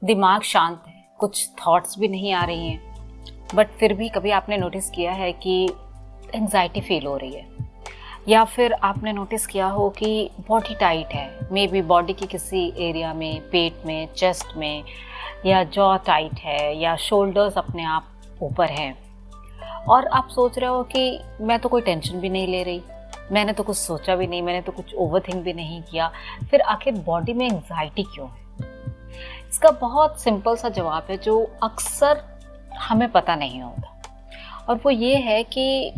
दिमाग शांत है, कुछ थॉट्स भी नहीं आ रही हैं, बट फिर भी कभी आपने नोटिस किया है कि एंजाइटी फील हो रही है, या फिर आपने नोटिस किया हो कि बॉडी टाइट है, मे बी बॉडी की किसी एरिया में, पेट में, चेस्ट में, या जॉ टाइट है, या शोल्डर्स अपने आप ऊपर हैं, और आप सोच रहे हो कि मैं तो कोई टेंशन भी नहीं ले रही, मैंने तो कुछ सोचा भी नहीं, मैंने तो कुछ ओवरथिंक भी नहीं किया, फिर आखिर बॉडी में एंजाइटी क्यों है? इसका बहुत सिंपल सा जवाब है जो अक्सर हमें पता नहीं होता, और वो ये है कि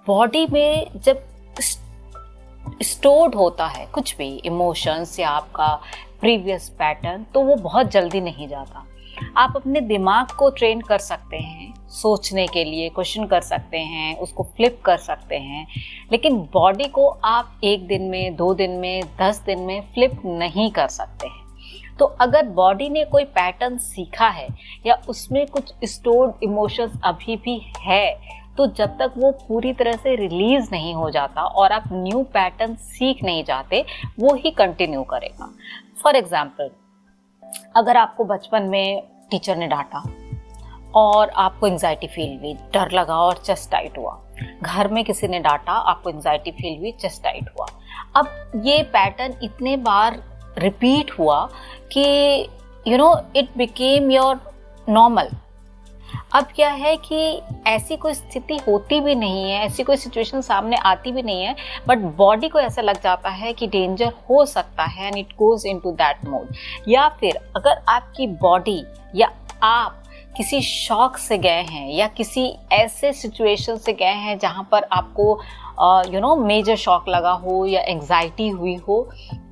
बॉडी में जब स्टोर्ड होता है कुछ भी इमोशंस या आपका प्रीवियस पैटर्न, तो वो बहुत जल्दी नहीं जाता। आप अपने दिमाग को ट्रेन कर सकते हैं सोचने के लिए, क्वेश्चन कर सकते हैं, उसको फ्लिप कर सकते हैं, लेकिन बॉडी को आप 1 दिन में, 2 दिन में, 10 दिन में फ्लिप नहीं कर सकते हैं। तो अगर बॉडी ने कोई पैटर्न सीखा है या उसमें कुछ स्टोर्ड इमोशंस अभी भी है, तो जब तक वो पूरी तरह से रिलीज नहीं हो जाता और आप न्यू पैटर्न सीख नहीं जाते, वो ही कंटिन्यू करेगा। फॉर एग्जाम्पल, अगर आपको बचपन में टीचर ने डांटा और आपको एंजाइटी फील हुई, डर लगा और चेस्ट टाइट हुआ, घर में किसी ने डांटा, आपको एंजाइटी फील हुई, चेस्ट टाइट हुआ, अब ये पैटर्न इतने बार रिपीट हुआ कि इट बिकेम योर नॉर्मल। अब क्या है कि ऐसी कोई स्थिति होती भी नहीं है, ऐसी कोई सिचुएशन सामने आती भी नहीं है, बट बॉडी को ऐसा लग जाता है कि डेंजर हो सकता है and it goes into that mode. या फिर अगर आपकी बॉडी या आप किसी शॉक से गए हैं या किसी ऐसे सिचुएशन से गए हैं जहाँ पर आपको मेजर शॉक लगा हो या एंजाइटी हुई हो,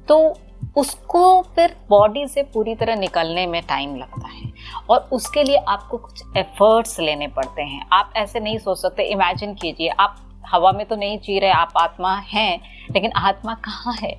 तो उसको फिर बॉडी से पूरी तरह निकलने में टाइम लगता है, और उसके लिए आपको कुछ एफर्ट्स लेने पड़ते हैं। आप ऐसे नहीं सोच सकते। इमेजिन कीजिए, आप हवा में तो नहीं जी रहे, आप आत्मा हैं, लेकिन आत्मा कहाँ है?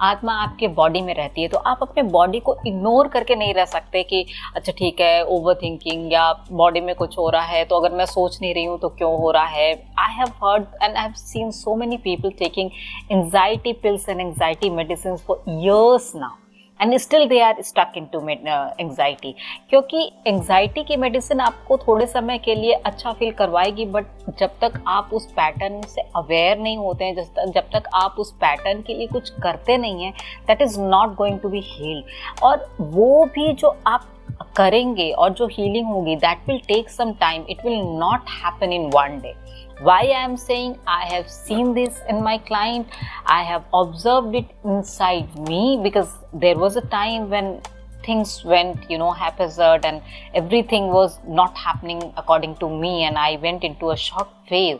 आत्मा आपके बॉडी में रहती है। तो आप अपने बॉडी को इग्नोर करके नहीं रह सकते कि अच्छा ठीक है, ओवर थिंकिंग या बॉडी में कुछ हो रहा है, तो अगर मैं सोच नहीं रही हूँ तो क्यों हो रहा है। I have heard and I have seen so many people taking anxiety pills and anxiety medicine for years now, and still they are stuck into anxiety. क्योंकि एंजाइटी की मेडिसिन आपको थोड़े समय के लिए अच्छा फील करवाएगी, बट जब तक आप उस पैटर्न से अवेयर नहीं होते हैं, जब तक आप उस पैटर्न के लिए कुछ करते नहीं हैं, that is not going to be healed. और वो भी जो आप करेंगे और जो हीलिंग होगी, that will take some time, it will not happen in one day. Why I am saying I have seen this in my client, I have observed it inside me, because there was a time when things went haphazard and everything was not happening according to me and I went into a shock phase.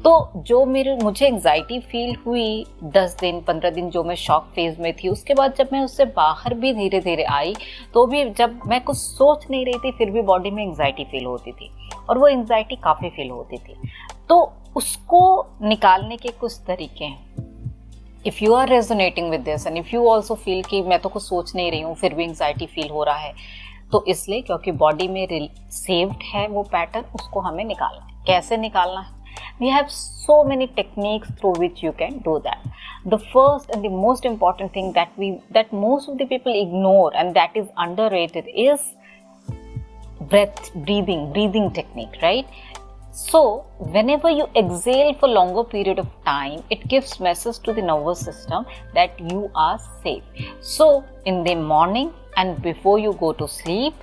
तो जो मुझे anxiety feel हुई 10 दिन 15 दिन जो मैं shock phase में थी, उसके बाद जब मैं उससे बाहर भी धीरे धीरे आई, तो भी जब मैं कुछ सोच नहीं रही थी फिर भी बॉडी में एंजाइटी फील होती थी, और वो एंजाइटी काफ़ी फील होती थी। तो उसको निकालने के कुछ तरीके हैं। If you are resonating with this and if you also feel कि मैं तो कुछ सोच नहीं रही हूँ फिर भी एंजाइटी फील हो रहा है, तो इसलिए क्योंकि बॉडी में सेव्ड है वो पैटर्न, उसको हमें निकालना है। कैसे निकालना है? We have so many techniques through which you can do that. The first and the most important thing that most of the people ignore and that is underrated is breathing technique, right? So whenever you exhale for longer period of time, it gives message to the nervous system that you are safe. So in the morning and before you go to sleep,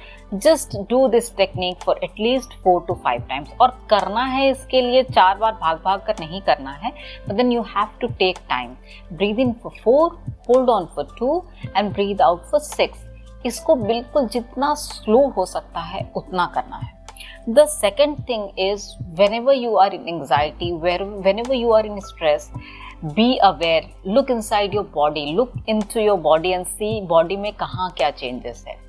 just do this technique for at least 4 to 5 times. और करना है इसके लिए 4 बार भाग कर नहीं करना है, but then you have to take time. Breathe in for 4, hold on for 2 and breathe out for 6. इसको बिल्कुल जितना स्लो हो सकता है उतना करना है। The second thing is, whenever you are in anxiety, whenever you are in stress, be aware, look inside your body, look into your body and see body में कहाँ क्या changes है।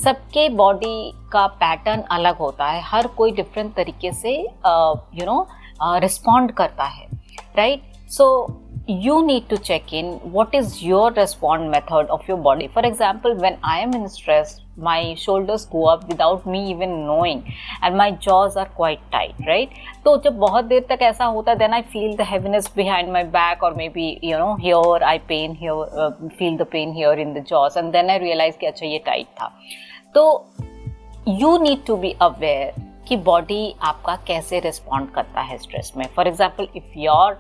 सबके बॉडी का पैटर्न अलग होता है, हर कोई डिफरेंट तरीके से रिस्पॉन्ड करता है, right? So you need to check in what is your response method of your body. For example, when I am in stress, my shoulders go up without me even knowing and my jaws are quite tight, right? तो जब बहुत देर तक ऐसा होता है, then I feel the heaviness behind my back, or maybe here I feel the pain here in the jaws, and then I realize कि अच्छा ये tight था. तो you need to be aware कि बॉडी आपका कैसे रिस्पॉन्ड करता है स्ट्रेस में. फॉर एग्जाम्पल, इफ योर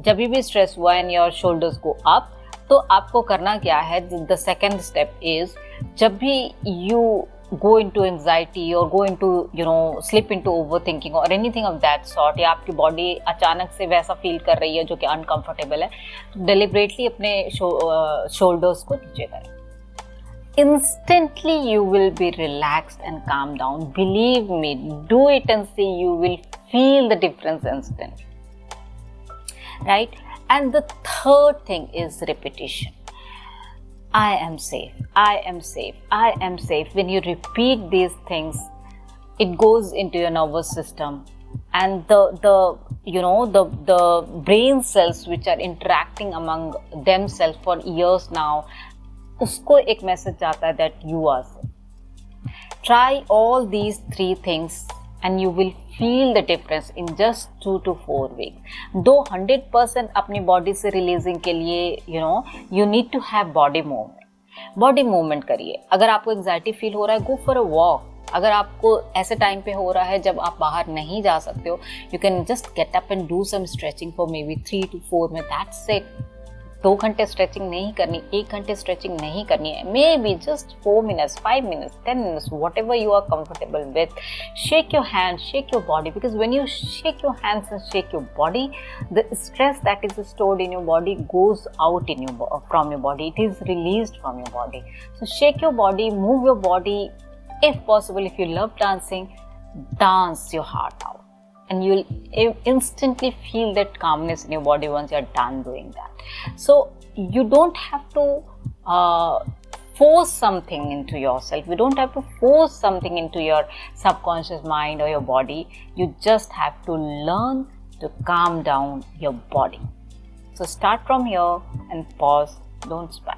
जब भी स्ट्रेस हुआ and your shoulders go up, तो आपको करना क्या है, द सेकेंड स्टेप इज, जब भी you go into anxiety or go into slip into overthinking or anything of that sort, या आपकी बॉडी अचानक से वैसा फील कर रही है जो कि अनकंफर्टेबल है, तो डेलिबरेटली अपने शोल्डर्स को नीचे करें. Instantly you will be relaxed and calm down. Believe me, do it and see, you will feel the difference instantly. Right? And the third thing is repetition. I am safe, I am safe, I am safe. When you repeat these things, it goes into your nervous system, and the brain cells which are interacting among themselves for years now, usko ek message जाता है that you are safe. Try all these 3 things and you will feel the difference in just 2 to 4 weeks. दो 100% अपनी body से releasing के लिए you need to have body movement. Body movement करिए. अगर आपको एंजाइटी फील हो रहा है, गो फॉर अ वॉक. अगर आपको ऐसे टाइम पे हो रहा है जब आप बाहर नहीं जा सकते हो, you can just get up and do some stretching for maybe 3 to 4 minute. That's it. 2 घंटे स्ट्रेचिंग नहीं करनी, 1 घंटे स्ट्रेचिंग नहीं करनी है. May be just 4 minutes, 5 minutes, 10 minutes, whatever you are comfortable with. Shake your hands, shake your body, because when you shake your hands and shake your body, the stress that is stored in your body goes out from your body. It is released from your body. So shake your body, move your body. If possible, if you love dancing, dance your heart out. And you'll instantly feel that calmness in your body once you're done doing that. So you don't have to force something into yourself. You don't have to force something into your subconscious mind or your body. You just have to learn to calm down your body. So start from here and pause. Don't spam.